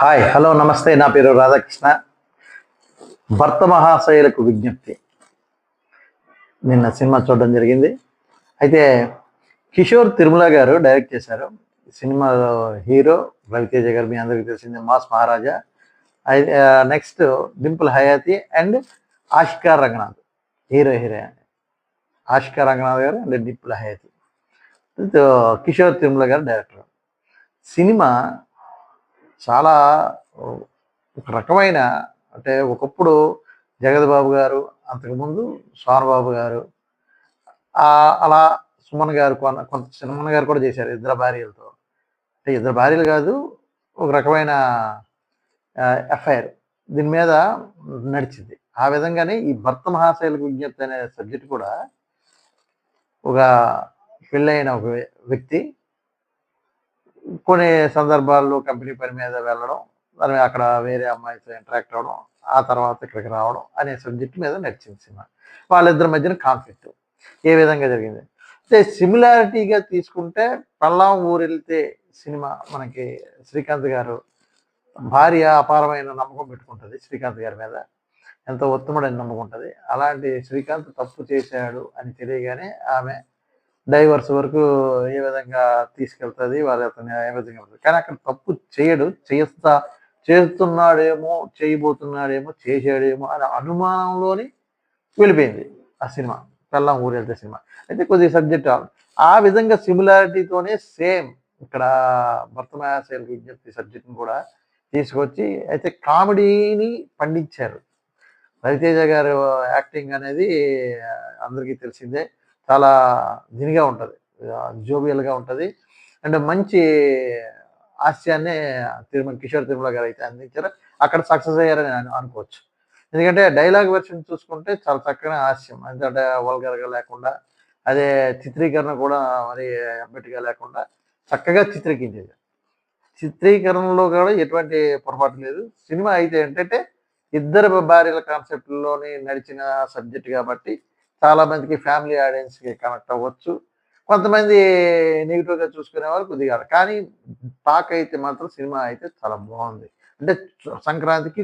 Hi hello నమస్తే. నా పేరు రాధాకృష్ణ. భర్త మహాశయులకు విజ్ఞప్తి. నిన్న సినిమా చూడడం జరిగింది. అయితే కిషోర్ తిరుమల గారు డైరెక్ట్ చేశారు. సినిమాలో హీరో రవితేజ గారు, మీ అందరికీ తెలిసిందే, mass Maharaja. Next Dimple Hayathi and Ashika Ranganath heroine. Ashika Ranganath గారు అండ్ డింపుల్ హయాతి. కిషోర్ తిరుమల గారు డైరెక్టర్. సినిమా చాలా ఒక రకమైన, అంటే ఒకప్పుడు జగద్బాబు గారు, అంతకుముందు సోనబాబు గారు, అలా సుమన్ గారు, కొంత సుమన్ గారు కూడా చేశారు ఇద్దరు భార్యలతో. అంటే ఇద్దరు భార్యలు కాదు, ఒక రకమైన ఎఫ్ఐఆర్ దీని మీద నడిచింది. ఆ విధంగానే ఈ భర్త మహాశైలకు విజ్ఞప్తి అనే సబ్జెక్ట్ కూడా ఒక పెళ్ళైన ఒక వ్యక్తి కొన్ని సందర్భాల్లో కంపెనీ పని మీద వెళ్ళడం, మరి అక్కడ వేరే అమ్మాయితో ఇంటరాక్ట్ అవ్వడం, ఆ తర్వాత ఇక్కడికి రావడం అనే సబ్జెక్ట్ మీద నడిచింది సినిమా. వాళ్ళిద్దరి మధ్యన కాన్ఫ్లిక్ట్ ఏ విధంగా జరిగింది అంటే, సిమిలారిటీగా తీసుకుంటే పెళ్ళాం ఊరెళ్తే సినిమా మనకి శ్రీకాంత్ గారు భార్య అపారమైన నమ్మకం పెట్టుకుంటుంది శ్రీకాంత్ గారి మీద, ఎంతో ఉత్తముడని నమ్మకం ఉంటుంది. అలాంటి శ్రీకాంత్ తప్పు చేశాడు అని తెలియగానే ఆమె డైవర్స్ వరకు ఏ విధంగా తీసుకెళ్తుంది, వాళ్ళ అతను ఏ విధంగా ఉంటుంది. కానీ అక్కడ తప్పు చేయడు, చేస్తున్నాడేమో, చేయబోతున్నాడేమో, చేసాడేమో అనే అనుమానంలోని వెళ్ళిపోయింది ఆ సినిమా, పెళ్ళాం ఊరెళ్తే సినిమా. అయితే కొద్దిగా సబ్జెక్ట్ ఆ విధంగా సిమిలారిటీతోనే సేమ్ ఇక్కడ భర్త మహాశయులకు విజ్ఞప్తి సబ్జెక్ట్ని కూడా తీసుకొచ్చి అయితే కామెడీని పండించారు. రవితేజ గారు యాక్టింగ్ అనేది అందరికీ తెలిసిందే. చాలా దీనిగా ఉంటుంది, జోవియల్గా ఉంటుంది. అండ్ మంచి హాస్యాన్ని కిషోర్ తిరుమల గారు అయితే అందించారు. అక్కడ సక్సెస్ అయ్యారని అనుకోవచ్చు. ఎందుకంటే డైలాగ్ వెర్షన్ చూసుకుంటే చాలా చక్కని హాస్యం, ఎందుకంటే వల్గర్గా లేకుండా, అదే చిత్రీకరణ కూడా మరి ఎబ్బెట్టుగా లేకుండా చక్కగా చిత్రీకరించేది. చిత్రీకరణలో కూడా ఎటువంటి పొరపాటు లేదు. సినిమా అయితే ఏంటంటే ఇద్దరు భార్యల కాన్సెప్ట్లోని నడిచిన సబ్జెక్ట్ కాబట్టి చాలా మందికి ఫ్యామిలీ ఆడియన్స్కి కనెక్ట్ అవ్వచ్చు. కొంతమంది నెగిటివ్గా చూసుకునే వాళ్ళు కొద్దిగా, కానీ టాక్ అయితే మాత్రం సినిమా అయితే చాలా బాగుంది. అంటే సంక్రాంతికి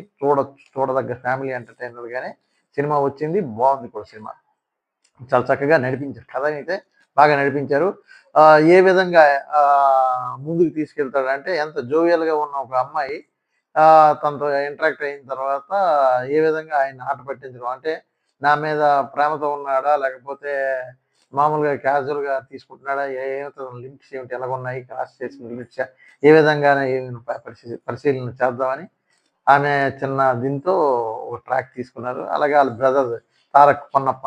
చూడదగ్గ ఫ్యామిలీ ఎంటర్టైనర్గానే సినిమా వచ్చింది. బాగుంది కూడా సినిమా, చాలా చక్కగా నడిపించారు. కథ అయితే బాగా నడిపించారు. ఏ విధంగా ముందుకు తీసుకెళ్తాడంటే, ఎంత జోవియల్గా ఉన్న ఒక అమ్మాయి తనతో ఇంటరాక్ట్ అయిన తర్వాత ఏ విధంగా ఆయన ఆట పట్టించడం, అంటే నా మీద ప్రేమతో ఉన్నాడా, లేకపోతే మామూలుగా క్యాజువల్గా తీసుకుంటున్నాడా, లిమిట్స్ ఏమిటి, ఎలాగున్నాయి, క్రాస్ చేసిన లిమిట్స్ ఏ విధంగా పరిశీలన చేద్దామని ఆమె చిన్న దీంతో ఒక ట్రాక్ తీసుకున్నారు. అలాగే వాళ్ళ బ్రదర్ తారక్ పొన్నప్ప,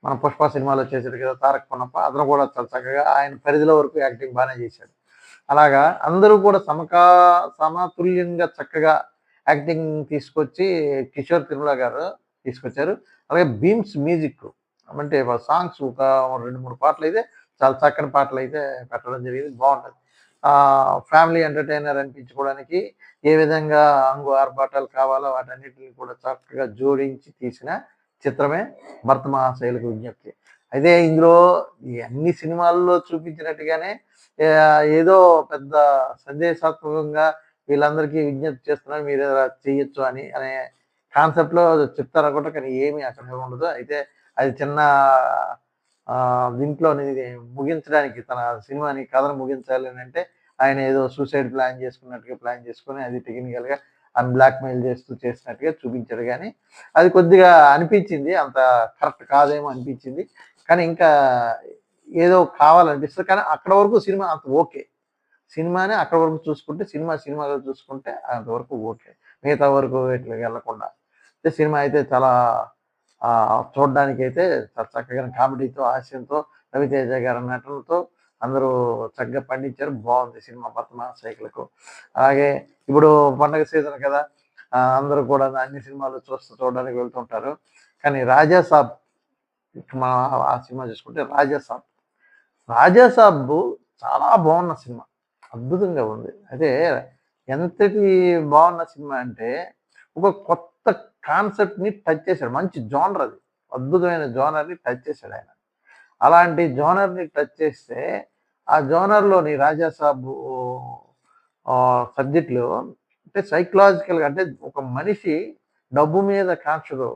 మన పుష్ప సినిమాలో చేశాడు కదా తారక్ పొన్నప్ప, అతను కూడా చాలా చక్కగా ఆయన పరిధిలో వరకు యాక్టింగ్ బాగానే చేశాడు. అలాగా అందరూ కూడా సమతుల్యంగా చక్కగా యాక్టింగ్ తీసుకొచ్చి కిషోర్ తిరుమల గారు తీసుకొచ్చారు. అలాగే బీమ్స్ మ్యూజిక్, అంటే సాంగ్స్ ఒక 2-3 పాటలు అయితే చాలా చక్కని పాటలు అయితే పెట్టడం జరిగింది. బాగుంటుంది. ఫ్యామిలీ ఎంటర్టైనర్ అనిపించుకోవడానికి ఏ విధంగా అంగు ఆర్భాటాలు కావాలో వాటన్నిటిని కూడా చక్కగా జోడించి తీసిన చిత్రమే భర్త మహాశయులకు విజ్ఞప్తి. అయితే ఇందులో అన్ని సినిమాల్లో చూపించినట్టుగానే ఏదో పెద్ద సందేశాత్మకంగా వీళ్ళందరికీ విజ్ఞప్తి చేస్తున్నారు, మీరు చేయొచ్చు అనే కాన్సెప్ట్లో చెప్తారనుకుంటా, కానీ ఏమీ అక్కడ ఉండదు. అయితే అది చిన్న దీంట్లో ముగించడానికి, తన సినిమాని కథను ముగించాలి అని అంటే ఆయన ఏదో సూసైడ్ ప్లాన్ చేసుకుని అది టెక్నికల్గా ఆమె బ్లాక్మెయిల్ చేస్తూ చేసినట్టుగా చూపించాడు. కానీ అది కొద్దిగా అనిపించింది, అంత కరెక్ట్ కాదేమో అనిపించింది. కానీ ఇంకా ఏదో కావాలనిపిస్తుంది. కానీ అక్కడ వరకు సినిమా అంత ఓకే. సినిమాని అక్కడ వరకు చూసుకుంటే, సినిమాగా చూసుకుంటే అంతవరకు ఓకే. మిగతా వరకు ఇట్లా వెళ్ళకుండా అయితే సినిమా అయితే చాలా చూడడానికైతే చాలా చక్కగా కామెడీతో, హాస్యంతో, రవితేజ గారి నటనతో అందరూ చక్కగా పండించారు. బాగుంది సినిమా భర్త మహాశయులకు. అలాగే ఇప్పుడు పండగ సీజన్ కదా, అందరూ కూడా అన్ని సినిమాలు చూడడానికి వెళ్తుంటారు. కానీ రాజాసాబ్, మన ఆ సినిమా చూసుకుంటే రాజాసాబ్ చాలా బాగున్న సినిమా, అద్భుతంగా ఉంది. అయితే ఎంతటి బాగున్న సినిమా అంటే, ఒక కొత్త కాన్సెప్ట్ని టచ్ చేశాడు. మంచి జోనర్, అది అద్భుతమైన జోనర్ని టచ్ చేశాడు ఆయన. అలాంటి జోనర్ని టచ్ చేస్తే ఆ జోనర్లోని రాజాసాబు సబ్జెక్టులో అంటే సైకలాజికల్గా అంటే ఒక మనిషి డబ్బు మీద కాంక్షతో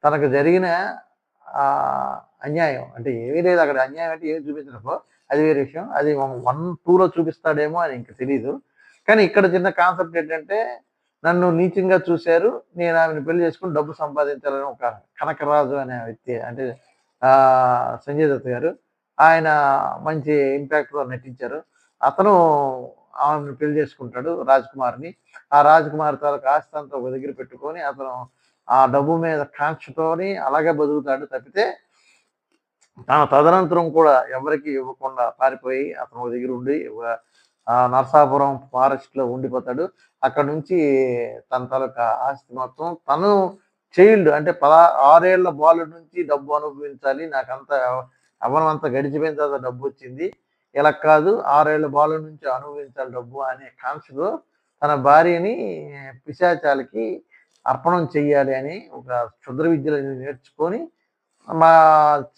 తనకు జరిగిన అన్యాయం అంటే ఏమీ లేదు అక్కడ, అన్యాయం అంటే ఏమి చూపించినప్పుడు అది వేరే విషయం. అది 1, 2లో చూపిస్తాడేమో అని ఇంక తెలీదు. కానీ ఇక్కడ చిన్న కాన్సెప్ట్ ఏంటంటే నన్ను నీచంగా చూశారు, నేను ఆమెను పెళ్లి చేసుకొని డబ్బు సంపాదించాలని ఒక కనకరాజు అనే వ్యక్తి అంటే సంజయ్ దత్ గారు ఆయన మంచి ఇంపాక్ట్‌లో నటించారు. అతను ఆమెను పెళ్లి చేసుకుంటాడు రాజ్‌కుమార్‌ని. ఆ రాజ్‌కుమార్ తాలూకా ఆస్తి అంతా ఒక దగ్గర పెట్టుకొని అతను ఆ డబ్బు మీద కాంక్షతోని అలాగే బతుకుతాడు తప్పితే తదనంతరం కూడా ఎవరికీ ఇవ్వకుండా పారిపోయి అతను ఒక దగ్గర ఉండి నరసాపురం ఫారెస్ట్‌లో ఉండిపోతాడు. అక్కడ నుంచి తన తాలూకా ఆస్తి మొత్తం తను చైల్డ్ అంటే 6 ఏళ్ల బాలుడి నుంచి డబ్బు అనుభవించాలి. నాకంతా యవ్వనం అంతా గడిచిపోయిన తర్వాత డబ్బొచ్చింది. ఇలా కాదు 6 ఏళ్ల బాలుడి నుంచి అనుభవించాలి డబ్బు అనే కాంక్షతో తన భార్యని పిశాచాలకి అర్పణం చెయ్యాలి అని ఒక క్షుద్ర విద్యలు నేర్చుకొని మా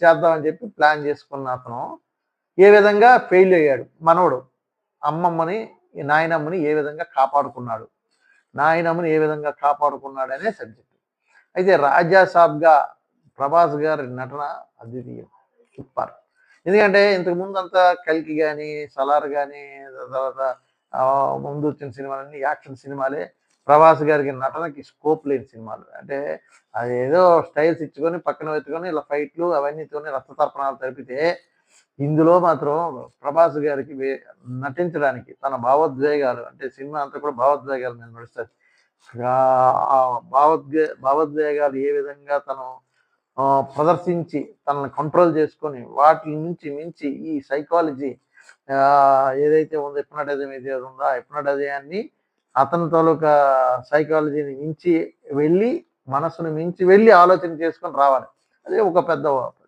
చేద్దామని చెప్పి ప్లాన్ చేసుకున్న అతను ఏ విధంగా ఫెయిల్ అయ్యాడు. మనవడు అమ్మమ్మని, నాయనమ్మని ఏ విధంగా కాపాడుకున్నాడు, నాయనమ్మని ఏ విధంగా కాపాడుకున్నాడనే సబ్జెక్ట్. అయితే రాజా సాబ్‌గా ప్రభాస్ గారి నటన అద్వితీయం. సూపర్. ఎందుకంటే ఇంతకుముందు అంతా 'కల్కి' గాని, 'సలార్' గాని తర్వాత ముందు వచ్చిన సినిమాలన్నీ యాక్షన్ సినిమాలే. ప్రభాస్ గారికి నటనకి స్కోప్ లేని సినిమాలు. అంటే అదేదో స్టైల్స్ ఇచ్చుకొని పక్కన పెట్టుకొని ఇలా ఫైట్‌లు అవన్నీతోని రక్త తర్పణాలు తప్పితే ఇందులో మాత్రం ప్రభాస్ గారికి నటించడానికి తన భావోద్వేగాలు అంటే సినిమా అంతా కూడా భావోద్వేగాల మీద నడుస్తది. ఆ భావోద్వేగాలు ఏ విధంగా తను ప్రదర్శించి తనని కంట్రోల్ చేసుకొని వాటి నుంచి మించి ఈ సైకాలజీ ఏదైతే ఉందో హిప్నటిజం ఏదైతే ఉందో ఆ హిప్నటిజాన్ని అతని తాలూకా సైకాలజీని మించి వెళ్ళి మనసును మించి వెళ్ళి ఆలోచన చేసుకొని రావాలి. అదే ఒక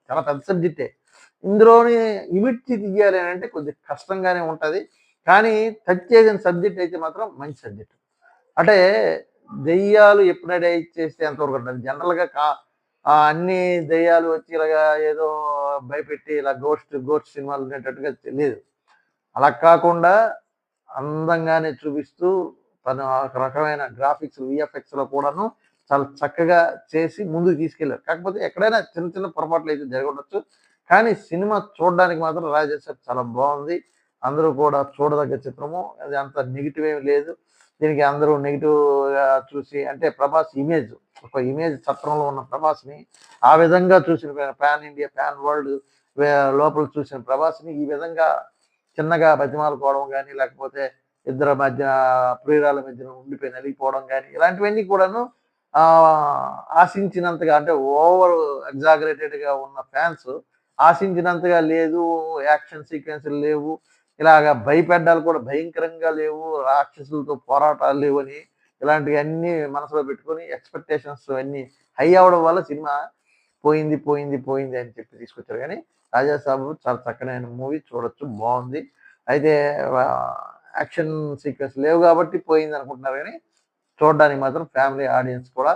చాలా పెద్ద సబ్జెక్టే. ఇందులోని ఇమిడ్చి తీయాలి అని అంటే కొద్దిగా కష్టంగానే ఉంటది. కానీ టచ్ చేసిన సబ్జెక్ట్ అయితే మాత్రం మంచి సబ్జెక్ట్. అంటే దెయ్యాలు హిప్నటైజ్ చేస్తే ఎంతవరకు ఉంటది. జనరల్‌గా అన్ని దెయ్యాలు వచ్చి ఇలాగా ఏదో భయపెట్టి ఇలా గోస్ట్ సినిమాలు ఉండేటట్టుగా లేదు. అలా కాకుండా అందంగానే చూపిస్తూ తను ఒక రకమైన గ్రాఫిక్స్, వీఎఫ్ఎక్స్‌లో కూడాను చాలా చక్కగా చేసి ముందుకు తీసుకెళ్లారు. కాకపోతే ఎక్కడైనా చిన్న చిన్న పొరపాట్లయితే జరగుండొచ్చు. కానీ సినిమా చూడడానికి మాత్రం 'రాజాసాబ్' చాలా బావుంది. అందరూ కూడా చూడదగ్గ చిత్రము. అది అంత నెగెటివ్ ఏమి లేదు. దీనికి అందరూ నెగెటివ్‌గా చూసి అంటే ప్రభాస్ ఇమేజ్ ఒక ఇమేజ్ చట్రంలో ఉన్న ప్రభాస్‌ని ఆ విధంగా చూసిన పాన్ ఇండియా, పాన్ వరల్డ్ లోపల చూసిన ప్రభాస్‌ని ఈ విధంగా చిన్నగా బతిమాలుకోవడం గాని, లేకపోతే ఇద్దరి మధ్య ప్రియురాల మధ్యన ఉండిపోయి నలిగిపోవడం గాని, ఇలాంటివన్నీ కూడాను ఆశించినంతగా అంటే ఓవర్ ఎగ్జాగరేటెడ్‌గా ఉన్న ఫ్యాన్స్ ఆశించినంతగా లేదు. యాక్షన్ సీక్వెన్స్‌లు లేవు. ఇలాగ భయపెట్టాలు కూడా భయంకరంగా లేవు. రాక్షసులతో పోరాటాలు లేవని ఇలాంటివన్నీ మనసులో పెట్టుకొని ఎక్స్‌పెక్టేషన్స్ అన్నీ హై అవ్వడం వల్ల సినిమా పోయింది అని చెప్పి తీసుకొచ్చారు. కానీ 'రాజాసాబు' చాలా చక్కనైన మూవీ చూడొచ్చు. బావుంది. అయితే యాక్షన్ సీక్వెన్స్ లేవు కాబట్టి పోయిందనుకుంటున్నారు గానీ, చూడడానికి మాత్రం ఫ్యామిలీ ఆడియన్స్ కూడా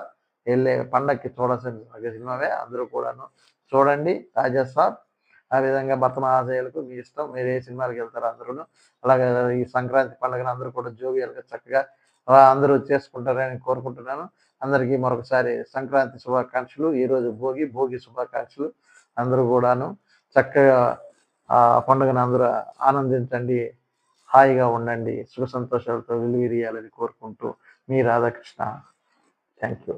ఎళ్ళే పండక్కి చూడాల్సిన సినిమావే. అందరూ కూడాను చూడండి 'రాజాసాబ్'. ఆ విధంగా భర్త మహాశయులకు మీ ఇష్టం. మీరు ఏ సినిమాలకెళ్తారో అందరూను. అలాగే ఈ సంక్రాంతి పండుగను అందరూ కూడా జోవియల్‌గా చక్కగా అందరూ చేసుకుంటారని కోరుకుంటున్నాను. అందరికీ మరొకసారి సంక్రాంతి శుభాకాంక్షలు. ఈరోజు భోగి శుభాకాంక్షలు. అందరూ కూడాను చక్కగా పండుగను అందరూ ఆనందించండి. హాయిగా ఉండండి. సుఖ సంతోషాలతో వెల్లివిరియాలని కోరుకుంటూ మీ రాధాకృష్ణ. Thank you.